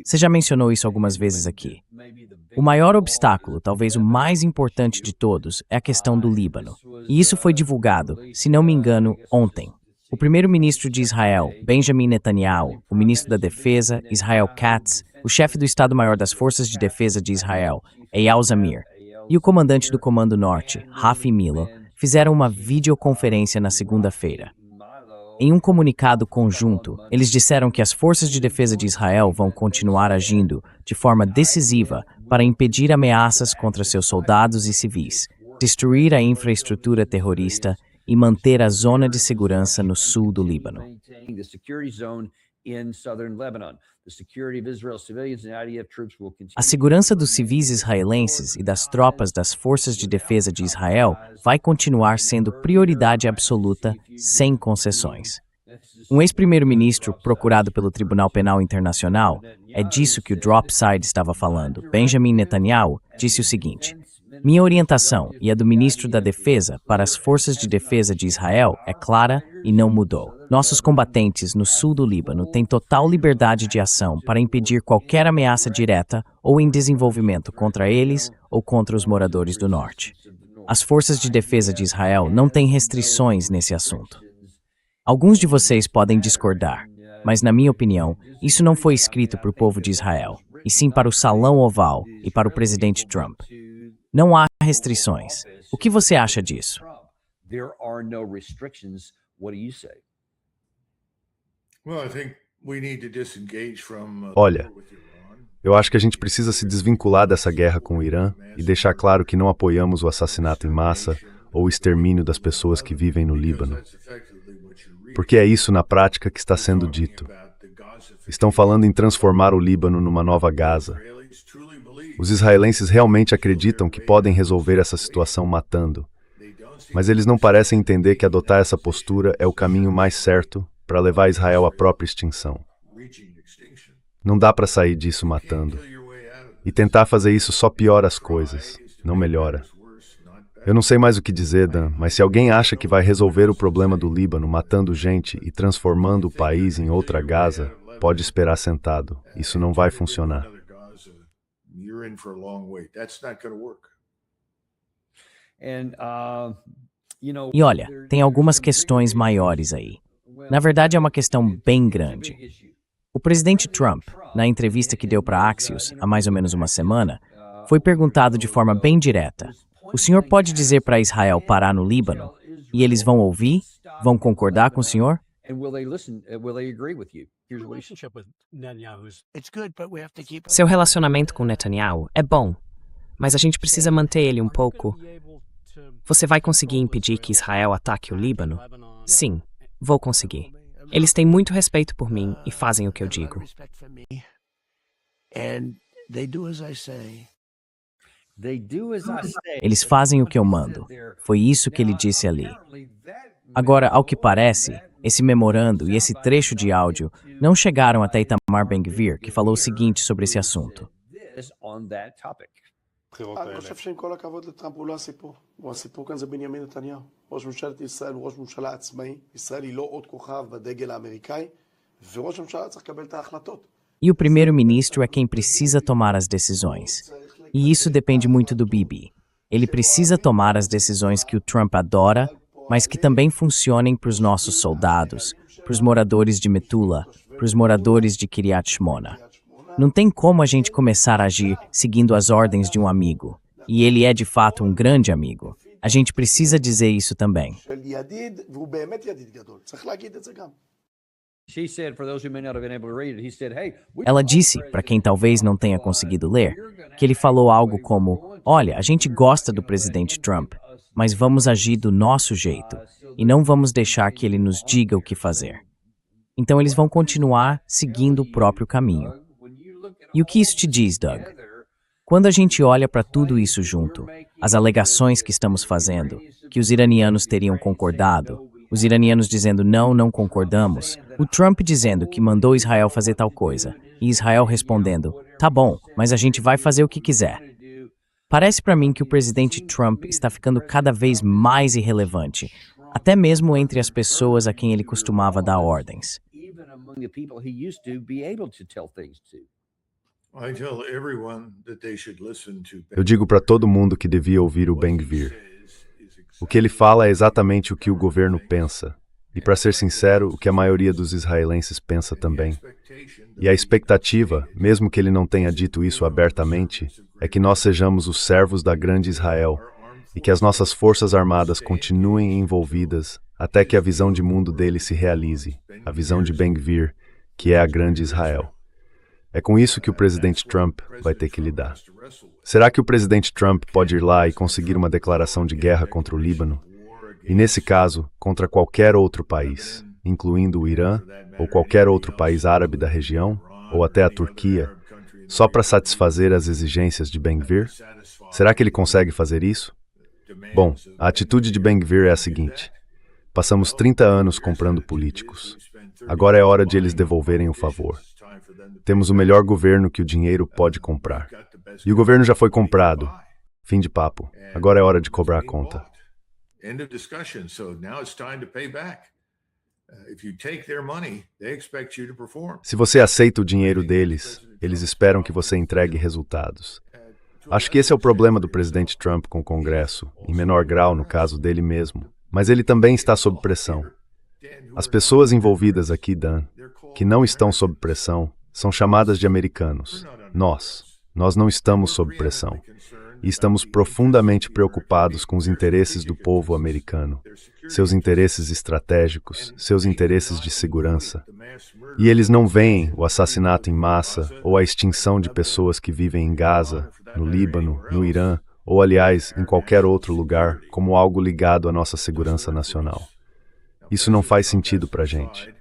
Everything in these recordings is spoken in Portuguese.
Você já mencionou isso algumas vezes aqui. O maior obstáculo, talvez o mais importante de todos, é a questão do Líbano. E isso foi divulgado, se não me engano, ontem. O primeiro-ministro de Israel, Benjamin Netanyahu, o ministro da Defesa, Israel Katz, o chefe do Estado-Maior das Forças de Defesa de Israel, Eyal Zamir, e o comandante do Comando Norte, Rafi Milo, fizeram uma videoconferência na segunda-feira. Em um comunicado conjunto, eles disseram que as forças de defesa de Israel vão continuar agindo de forma decisiva para impedir ameaças contra seus soldados e civis, destruir a infraestrutura terrorista e manter a zona de segurança no sul do Líbano. A segurança dos civis israelenses e das tropas das forças de defesa de Israel vai continuar sendo prioridade absoluta, sem concessões. Um ex-primeiro-ministro procurado pelo Tribunal Penal Internacional, é disso que o Dropside estava falando, Benjamin Netanyahu, disse o seguinte: minha orientação e a do ministro da Defesa para as forças de defesa de Israel é clara e não mudou. Nossos combatentes no sul do Líbano têm total liberdade de ação para impedir qualquer ameaça direta ou em desenvolvimento contra eles ou contra os moradores do norte. As forças de defesa de Israel não têm restrições nesse assunto. Alguns de vocês podem discordar, mas na minha opinião, isso não foi escrito para o povo de Israel, e sim para o Salão Oval e para o presidente Trump. Não há restrições. O que você acha disso? Olha, eu acho que a gente precisa se desvincular dessa guerra com o Irã e deixar claro que não apoiamos o assassinato em massa ou o extermínio das pessoas que vivem no Líbano. Porque é isso na prática que está sendo dito. Estão falando em transformar o Líbano numa nova Gaza. Os israelenses realmente acreditam que podem resolver essa situação matando. Mas eles não parecem entender que adotar essa postura é o caminho mais certo para levar Israel à própria extinção. Não dá para sair disso matando. E tentar fazer isso só piora as coisas, não melhora. Eu não sei mais o que dizer, Dan, mas se alguém acha que vai resolver o problema do Líbano matando gente e transformando o país em outra Gaza, pode esperar sentado. Isso não vai funcionar. E olha, tem algumas questões maiores aí. Na verdade, é uma questão bem grande. O presidente Trump, na entrevista que deu para Axios há mais ou menos uma semana, foi perguntado de forma bem direta: o senhor pode dizer para Israel parar no Líbano? E eles vão ouvir? Vão concordar com o senhor? Seu relacionamento com Netanyahu é bom, mas a gente precisa manter ele um pouco. Você vai conseguir impedir que Israel ataque o Líbano? Sim, vou conseguir. Eles têm muito respeito por mim e fazem o que eu digo. Eles fazem o que eu mando. Foi isso que ele disse ali. Agora, ao que parece, esse memorando e esse trecho de áudio não chegaram até Itamar Ben-Gvir, que falou o seguinte sobre esse assunto. אני חושב שעם כל הכבוד לטראמפ הוא לא הסיפור. הסיפור כאן זה בנימין נתניהו. ראש ממשלת ישראל הוא ראש ממשלה עצמאי. ישראל היא לא עוד כוכב בדגל האמריקאי, וראש ממשלה צריך לקבל את ההחלטות. E o primeiro-ministro é quem precisa tomar as decisões. E isso depende muito do Bibi. Ele precisa tomar as decisões que o Trump adora, mas que também funcionem para os nossos soldados, para os moradores de Metula, para os moradores de Kiryat Shmona. Não tem como a gente começar a agir seguindo as ordens de um amigo. E ele é de fato um grande amigo. A gente precisa dizer isso também. Ela disse, para quem talvez não tenha conseguido ler, que ele falou algo como: olha, a gente gosta do presidente Trump, mas vamos agir do nosso jeito e não vamos deixar que ele nos diga o que fazer. Então eles vão continuar seguindo o próprio caminho. E o que isso te diz, Doug? Quando a gente olha para tudo isso junto, as alegações que estamos fazendo, que os iranianos teriam concordado, os iranianos dizendo não concordamos, o Trump dizendo que mandou Israel fazer tal coisa, e Israel respondendo, tá bom, mas a gente vai fazer o que quiser. Parece para mim que o presidente Trump está ficando cada vez mais irrelevante, até mesmo entre as pessoas a quem ele costumava dar ordens. Eu digo para todo mundo que devia ouvir o Ben-Gvir. O que ele fala é exatamente o que o governo pensa. E, para ser sincero, o que a maioria dos israelenses pensa também. E a expectativa, mesmo que ele não tenha dito isso abertamente, é que nós sejamos os servos da grande Israel e que as nossas forças armadas continuem envolvidas até que a visão de mundo dele se realize, a visão de Ben-Gvir, que é a grande Israel. É com isso que o presidente Trump vai ter que lidar. Será que o presidente Trump pode ir lá e conseguir uma declaração de guerra contra o Líbano? E nesse caso, contra qualquer outro país, incluindo o Irã, ou qualquer outro país árabe da região, ou até a Turquia, só para satisfazer as exigências de Ben-Gvir? Será que ele consegue fazer isso? Bom, a atitude de Ben-Gvir é a seguinte: passamos 30 anos comprando políticos. Agora é hora de eles devolverem o favor. Temos o melhor governo que o dinheiro pode comprar. E o governo já foi comprado. Fim de papo. Agora é hora de cobrar a conta. End of discussion. So now it's time to pay back. If you take their money, they expect you to perform. Se você aceita o dinheiro deles, eles esperam que você entregue resultados. Acho que esse é o problema do presidente Trump com o Congresso, em menor grau no caso dele mesmo. Mas ele também está sob pressão. As pessoas envolvidas aqui, Dan, que não estão sob pressão, são chamadas de americanos. Nós não estamos sob pressão. E estamos profundamente preocupados com os interesses do povo americano, seus interesses estratégicos, seus interesses de segurança. E eles não veem o assassinato em massa ou a extinção de pessoas que vivem em Gaza, no Líbano, no Irã, ou, aliás, em qualquer outro lugar, como algo ligado à nossa segurança nacional. Isso não faz sentido para a gente.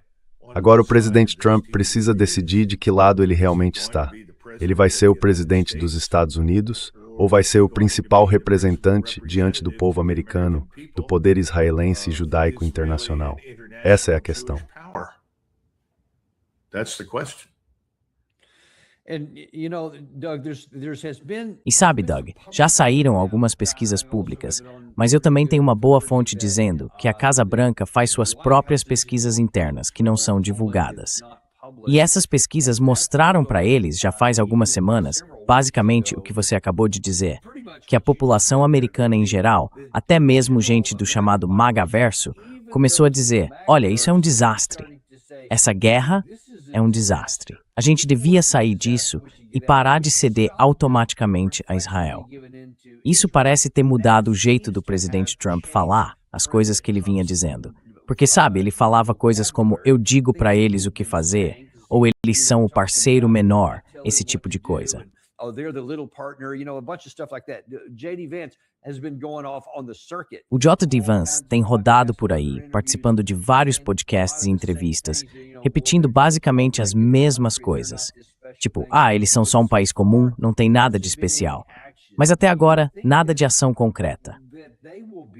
Agora o presidente Trump precisa decidir de que lado ele realmente está. Ele vai ser o presidente dos Estados Unidos ou vai ser o principal representante diante do povo americano, do poder israelense e judaico internacional? Essa é a questão. E sabe, Doug, já saíram algumas pesquisas públicas, mas eu também tenho uma boa fonte dizendo que a Casa Branca faz suas próprias pesquisas internas, que não são divulgadas. E essas pesquisas mostraram para eles, já faz algumas semanas, basicamente o que você acabou de dizer, que a população americana em geral, até mesmo gente do chamado MAGAverso, começou a dizer: olha, isso é um desastre. Essa guerra é um desastre. A gente devia sair disso e parar de ceder automaticamente a Israel. Isso parece ter mudado o jeito do presidente Trump falar, as coisas que ele vinha dizendo. Porque, sabe, ele falava coisas como eu digo para eles o que fazer, ou eles são o parceiro menor, esse tipo de coisa. O J.D. Vance tem rodado por aí, participando de vários podcasts e entrevistas, repetindo basicamente as mesmas coisas. Tipo, eles são só um país comum, não tem nada de especial. Mas até agora, nada de ação concreta.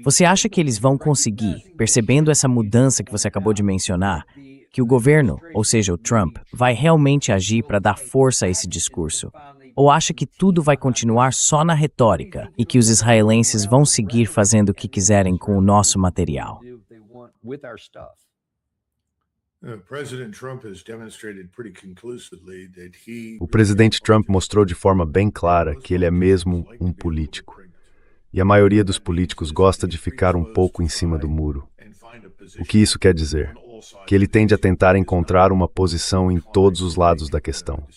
Você acha que eles vão conseguir, percebendo essa mudança que você acabou de mencionar, que o governo, ou seja, o Trump, vai realmente agir para dar força a esse discurso? Ou acha que tudo vai continuar só na retórica e que os israelenses vão seguir fazendo o que quiserem com o nosso material? O presidente Trump mostrou de forma bem clara que ele é mesmo um político. E a maioria dos políticos gosta de ficar um pouco em cima do muro. O que isso quer dizer? Que ele tende a tentar encontrar uma posição em todos os lados da questão.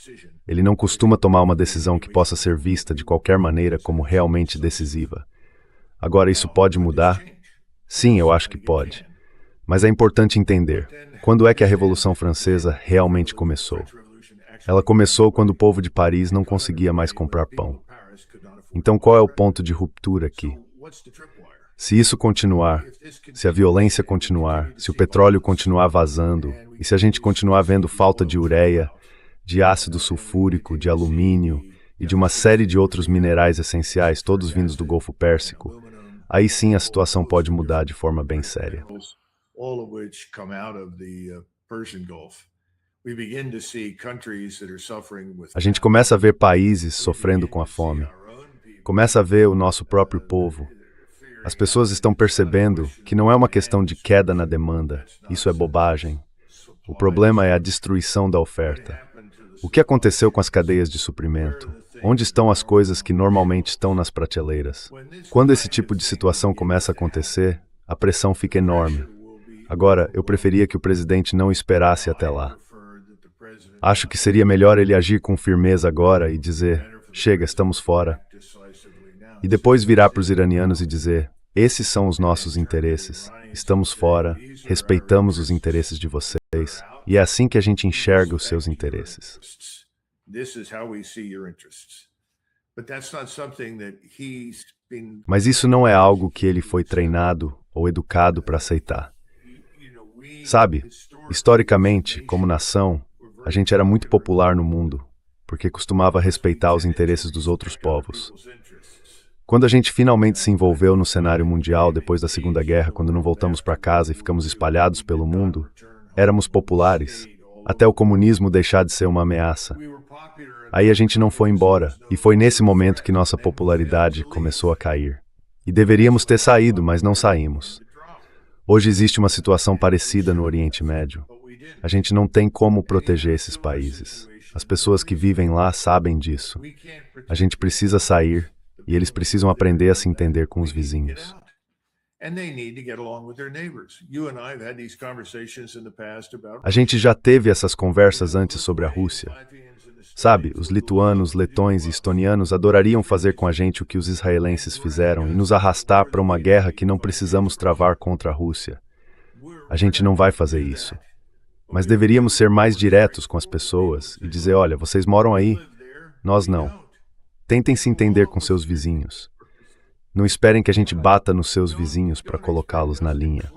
Ele não costuma tomar uma decisão que possa ser vista de qualquer maneira como realmente decisiva. Agora, isso pode mudar? Sim, eu acho que pode. Mas é importante entender, quando é que a Revolução Francesa realmente começou? Ela começou quando o povo de Paris não conseguia mais comprar pão. Então, qual é o ponto de ruptura aqui? Se isso continuar, se a violência continuar, se o petróleo continuar vazando, e se a gente continuar vendo falta de ureia, de ácido sulfúrico, de alumínio e de uma série de outros minerais essenciais, todos vindos do Golfo Pérsico, aí sim a situação pode mudar de forma bem séria. A gente começa a ver países sofrendo com a fome. Começa a ver o nosso próprio povo. As pessoas estão percebendo que não é uma questão de queda na demanda. Isso é bobagem. O problema é a destruição da oferta. O que aconteceu com as cadeias de suprimento? Onde estão as coisas que normalmente estão nas prateleiras? Quando esse tipo de situação começa a acontecer, a pressão fica enorme. Agora, eu preferia que o presidente não esperasse até lá. Acho que seria melhor ele agir com firmeza agora e dizer, chega, estamos fora. E depois virar para os iranianos e dizer, esses são os nossos interesses, estamos fora, respeitamos os interesses de vocês, e é assim que a gente enxerga os seus interesses. Mas isso não é algo que ele foi treinado ou educado para aceitar. Sabe, historicamente, como nação, a gente era muito popular no mundo, porque costumava respeitar os interesses dos outros povos. Quando a gente finalmente se envolveu no cenário mundial depois da Segunda Guerra, quando não voltamos para casa e ficamos espalhados pelo mundo, éramos populares, até o comunismo deixar de ser uma ameaça. Aí a gente não foi embora, e foi nesse momento que nossa popularidade começou a cair. E deveríamos ter saído, mas não saímos. Hoje existe uma situação parecida no Oriente Médio. A gente não tem como proteger esses países. As pessoas que vivem lá sabem disso. A gente precisa sair, e eles precisam aprender a se entender com os vizinhos. A gente já teve essas conversas antes sobre a Rússia. Sabe, os lituanos, letões e estonianos adorariam fazer com a gente o que os israelenses fizeram e nos arrastar para uma guerra que não precisamos travar contra a Rússia. A gente não vai fazer isso. Mas deveríamos ser mais diretos com as pessoas e dizer, olha, vocês moram aí, nós não. Tentem se entender com seus vizinhos. Não esperem que a gente bata nos seus vizinhos para colocá-los na linha.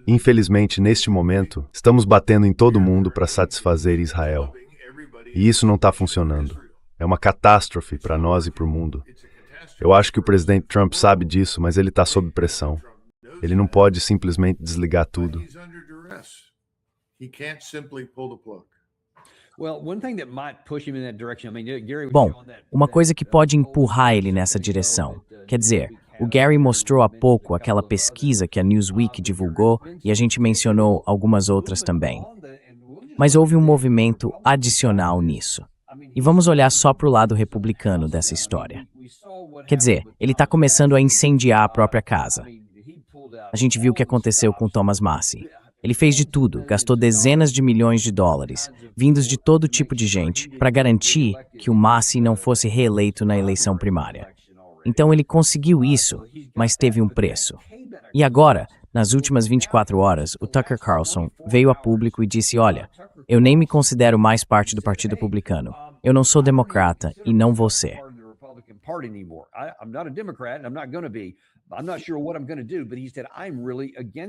Infelizmente, neste momento, estamos batendo em todo mundo para satisfazer Israel. E isso não está funcionando. É uma catástrofe para nós e para o mundo. Eu acho que o presidente Trump sabe disso, mas ele está sob pressão. Ele não pode simplesmente desligar tudo. Bom, uma coisa que pode empurrar ele nessa direção. Quer dizer, o Gary mostrou há pouco aquela pesquisa que a Newsweek divulgou e a gente mencionou algumas outras também. Mas houve um movimento adicional nisso. E vamos olhar só para o lado republicano dessa história. Quer dizer, ele está começando a incendiar a própria casa. A gente viu o que aconteceu com Thomas Massie. Ele fez de tudo, gastou dezenas de milhões de dólares, vindos de todo tipo de gente, para garantir que o Massie não fosse reeleito na eleição primária. Então ele conseguiu isso, mas teve um preço. E agora, nas últimas 24 horas, o Tucker Carlson veio a público e disse, olha, eu nem me considero mais parte do Partido Republicano. Eu não sou democrata e não vou ser.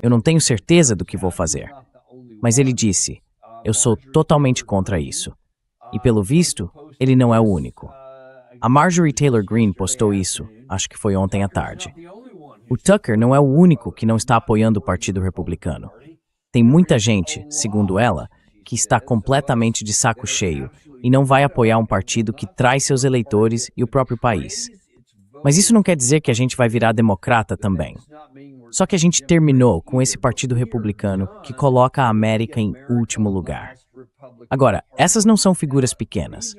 Eu não tenho certeza do que vou fazer. Mas ele disse, eu sou totalmente contra isso. E pelo visto, ele não é o único. A Marjorie Taylor Greene postou isso, acho que foi ontem à tarde. O Tucker não é o único que não está apoiando o Partido Republicano. Tem muita gente, segundo ela, que está completamente de saco cheio e não vai apoiar um partido que trai seus eleitores e o próprio país. Mas isso não quer dizer que a gente vai virar democrata também. Só que a gente terminou com esse Partido Republicano que coloca a América em último lugar. Agora, essas não são figuras pequenas.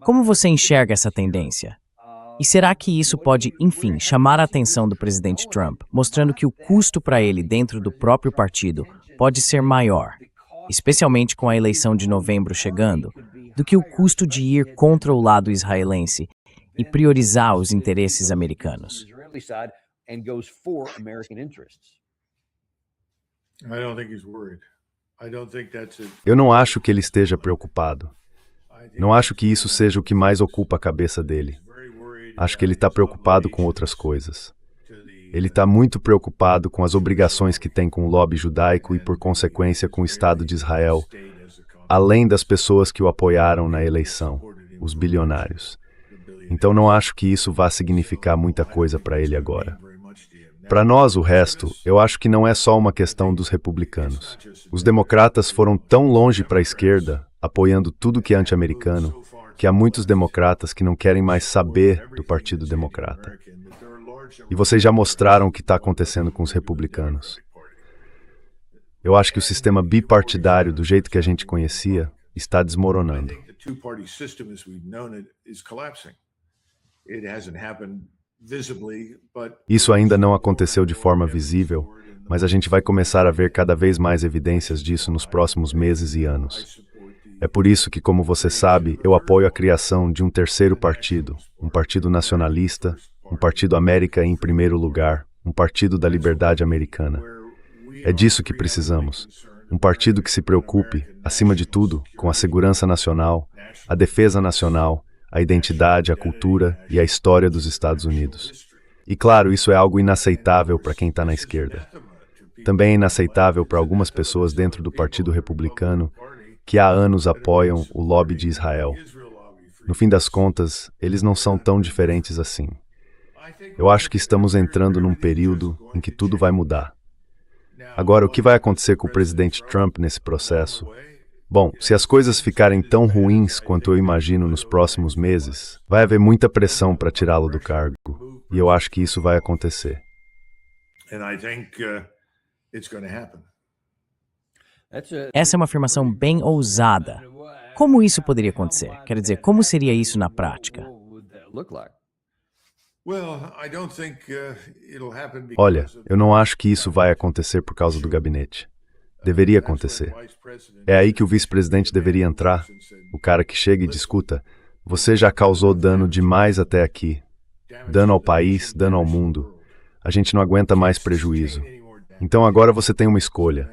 Como você enxerga essa tendência? E será que isso pode, enfim, chamar a atenção do presidente Trump, mostrando que o custo para ele dentro do próprio partido pode ser maior, especialmente com a eleição de novembro chegando, do que o custo de ir contra o lado israelense e priorizar os interesses americanos? Eu não acho que ele esteja preocupado. Não acho que isso seja o que mais ocupa a cabeça dele. Acho que ele está preocupado com outras coisas. Ele está muito preocupado com as obrigações que tem com o lobby judaico e, por consequência, com o Estado de Israel, além das pessoas que o apoiaram na eleição, os bilionários. Então não acho que isso vá significar muita coisa para ele agora. Para nós, o resto, eu acho que não é só uma questão dos republicanos. Os democratas foram tão longe para a esquerda, apoiando tudo que é anti-americano, que há muitos democratas que não querem mais saber do Partido Democrata. E vocês já mostraram o que está acontecendo com os republicanos. Eu acho que o sistema bipartidário, do jeito que a gente conhecia, está I desmoronando. think the two-party system as we've known it is collapsing. It hasn't happened visibly, but Isso ainda não aconteceu de forma visível, mas a gente vai começar a ver cada vez mais evidências disso nos próximos meses e anos. É por isso que, como você sabe, eu apoio a criação de um terceiro partido, um partido nacionalista, um partido América em primeiro lugar, um partido da liberdade americana. É disso que precisamos. Um partido que se preocupe, acima de tudo, com a segurança nacional, a defesa nacional, a identidade, a cultura e a história dos Estados Unidos. E claro, isso é algo inaceitável para quem está na esquerda. Também é inaceitável para algumas pessoas dentro do Partido Republicano que há anos apoiam o lobby de Israel. No fim das contas, eles não são tão diferentes assim. Eu acho que estamos entrando num período em que tudo vai mudar. Agora, o que vai acontecer com o presidente Trump nesse processo? Bom, se as coisas ficarem tão ruins quanto eu imagino nos próximos meses, vai haver muita pressão para tirá-lo do cargo. E eu acho que isso vai acontecer. and I think it's going to happen. Essa é uma afirmação bem ousada. Como isso poderia acontecer? Quer dizer, como seria isso na prática? Well, I don't think it'll happen because Olha, of eu não acho que isso vai acontecer por causa do gabinete. Deveria acontecer. É aí que o vice-presidente deveria entrar. O cara que chega e discuta: você já causou dano demais até aqui. Dano ao país, dano ao mundo. A gente não aguenta mais prejuízo. Então agora você tem uma escolha.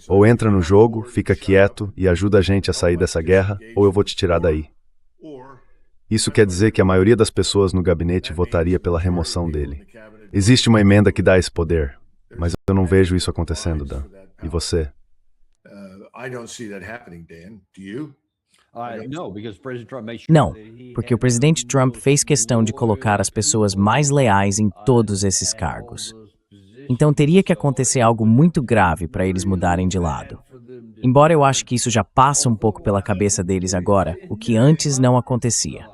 Ou entra no jogo, fica quieto e ajuda a gente a sair dessa guerra, ou eu vou te tirar daí. Isso quer dizer que a maioria das pessoas no gabinete votaria pela remoção dele. Existe uma emenda que dá esse poder, mas eu não vejo isso acontecendo, Dan. E você? I don't see that happening, Dan. Do you? Não, porque o presidente Trump fez questão de colocar as pessoas mais leais em todos esses cargos. Então teria que acontecer algo muito grave para eles mudarem de lado. Embora eu ache que isso já passa um pouco pela cabeça deles agora, o que antes não acontecia.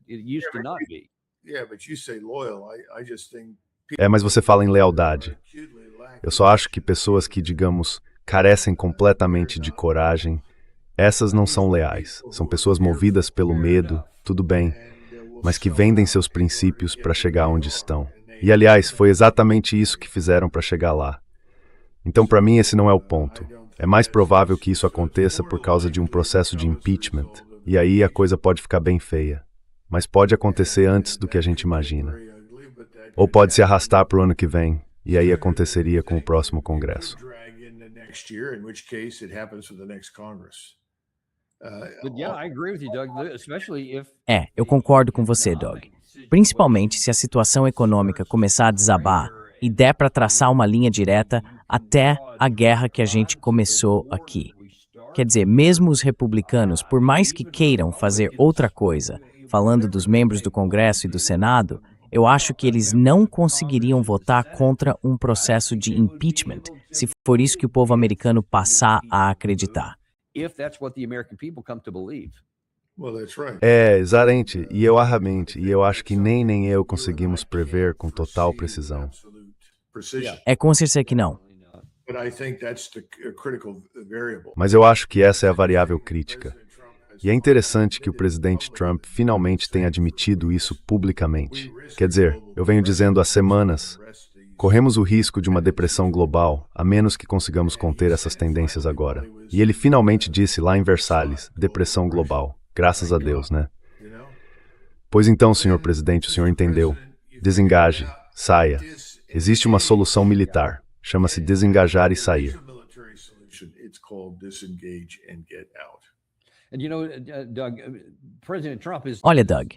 Yeah, but you say loyal. I just think Mas você fala em lealdade. Eu só acho que pessoas que, digamos, carecem completamente de coragem, essas não são leais. São pessoas movidas pelo medo, tudo bem, mas que vendem seus princípios para chegar onde estão. E, aliás, foi exatamente isso que fizeram para chegar lá. Então, para mim, esse não é o ponto. É mais provável que isso aconteça por causa de um processo de impeachment, e aí a coisa pode ficar bem feia. Mas pode acontecer antes do que a gente imagina. Ou pode se arrastar para o ano que vem, e aí aconteceria com o próximo Congresso. drag in the next year, in which case it happens with the next Congress. Eu concordo com você, Doug. Principalmente se a situação econômica começar a desabar e der para traçar uma linha direta até a guerra que a gente começou aqui. Quer dizer, mesmo os republicanos, por mais que queiram fazer outra coisa, falando dos membros do Congresso e do Senado, eu acho que eles não conseguiriam votar contra um processo de impeachment, se for isso que o povo americano passar a acreditar. Well, that's right. Exatamente, e eu acho que nem eu conseguimos prever com total precisão. Absolute precision. É com certeza que não. But I think that's the critical variable. Mas eu acho que essa é a variável crítica. E é interessante que o presidente Trump finalmente tenha admitido isso publicamente. Quer dizer, eu venho dizendo há semanas, corremos o risco de uma depressão global, a menos que consigamos conter essas tendências agora. E ele finalmente disse lá em Versalhes, depressão global. Graças a Deus, né? Pois então, senhor presidente, o senhor entendeu. Desengaje, saia. Existe uma solução militar. Chama-se desengajar e sair. It's a military solution. It's called disengage and get out. Olha, Doug,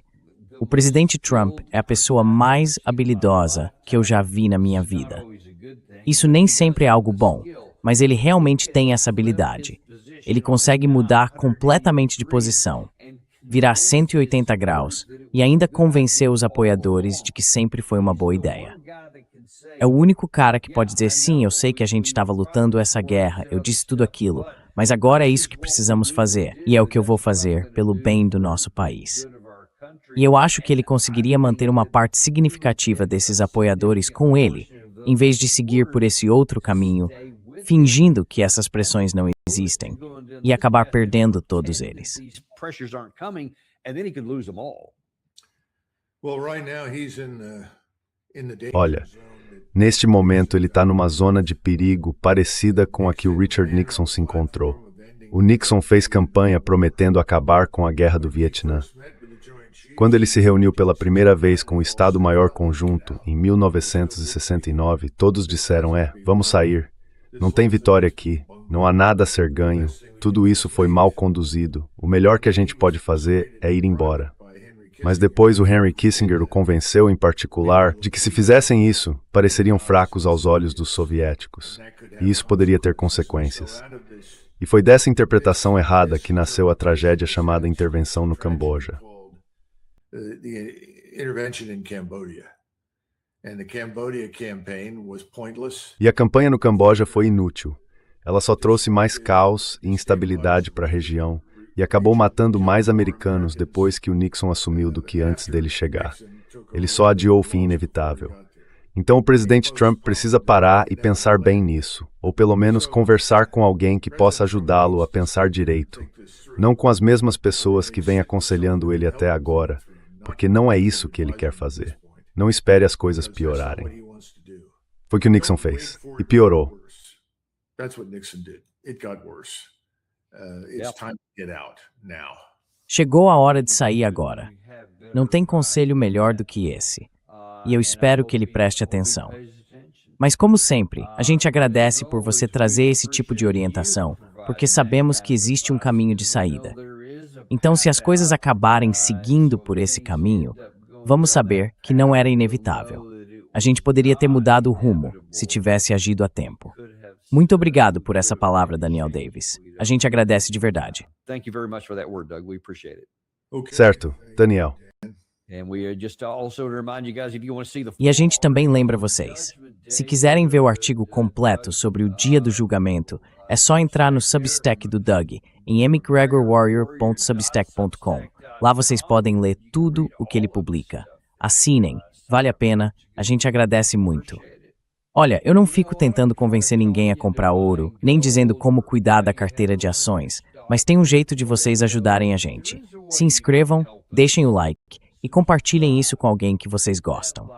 o presidente Trump é a pessoa mais habilidosa que eu já vi na minha vida. Isso nem sempre é algo bom, mas ele realmente tem essa habilidade. Ele consegue mudar completamente de posição, virar 180 graus e ainda convencer os apoiadores de que sempre foi uma boa ideia. É o único cara que pode dizer: sim, eu sei que a gente estava lutando essa guerra, eu disse tudo aquilo, mas agora é isso que precisamos fazer, e é o que eu vou fazer pelo bem do nosso país. E eu acho que ele conseguiria manter uma parte significativa desses apoiadores com ele, em vez de seguir por esse outro caminho, fingindo que essas pressões não existem, e acabar perdendo todos eles. Olha, neste momento ele está numa zona de perigo parecida com a que o Richard Nixon se encontrou. O Nixon fez campanha prometendo acabar com a Guerra do Vietnã. Quando ele se reuniu pela primeira vez com o Estado-Maior Conjunto, em 1969, todos disseram, vamos sair. Não tem vitória aqui, não há nada a ser ganho, tudo isso foi mal conduzido, o melhor que a gente pode fazer é ir embora. Mas depois o Henry Kissinger o convenceu em particular de que se fizessem isso, pareceriam fracos aos olhos dos soviéticos, e isso poderia ter consequências. E foi dessa interpretação errada que nasceu a tragédia chamada Intervenção no Camboja. E a campanha no Camboja foi inútil. Ela só trouxe mais caos e instabilidade para a região e acabou matando mais americanos depois que o Nixon assumiu do que antes dele chegar. Ele só adiou o fim inevitável. Então o presidente Trump precisa parar e pensar bem nisso, ou pelo menos conversar com alguém que possa ajudá-lo a pensar direito, não com as mesmas pessoas que vêm aconselhando ele até agora, porque não é isso que ele quer fazer. Não espere as coisas piorarem. Foi o que o Nixon fez, e piorou. Chegou a hora de sair agora. Não tem conselho melhor do que esse. E eu espero que ele preste atenção. Mas como sempre, a gente agradece por você trazer esse tipo de orientação, porque sabemos que existe um caminho de saída. Então, se as coisas acabarem seguindo por esse caminho, vamos saber que não era inevitável. A gente poderia ter mudado o rumo se tivesse agido a tempo. Muito obrigado por essa palavra, Daniel Davis. A gente agradece de verdade. Certo, Daniel. E a gente também lembra vocês, se quiserem ver o artigo completo sobre o dia do julgamento, é só entrar no Substack do Doug, em mcgregorwarrior.substack.com. Lá vocês podem ler tudo o que ele publica. Assinem, vale a pena, a gente agradece muito. Olha, eu não fico tentando convencer ninguém a comprar ouro, nem dizendo como cuidar da carteira de ações, mas tem um jeito de vocês ajudarem a gente. Se inscrevam, deixem o like e compartilhem isso com alguém que vocês gostam.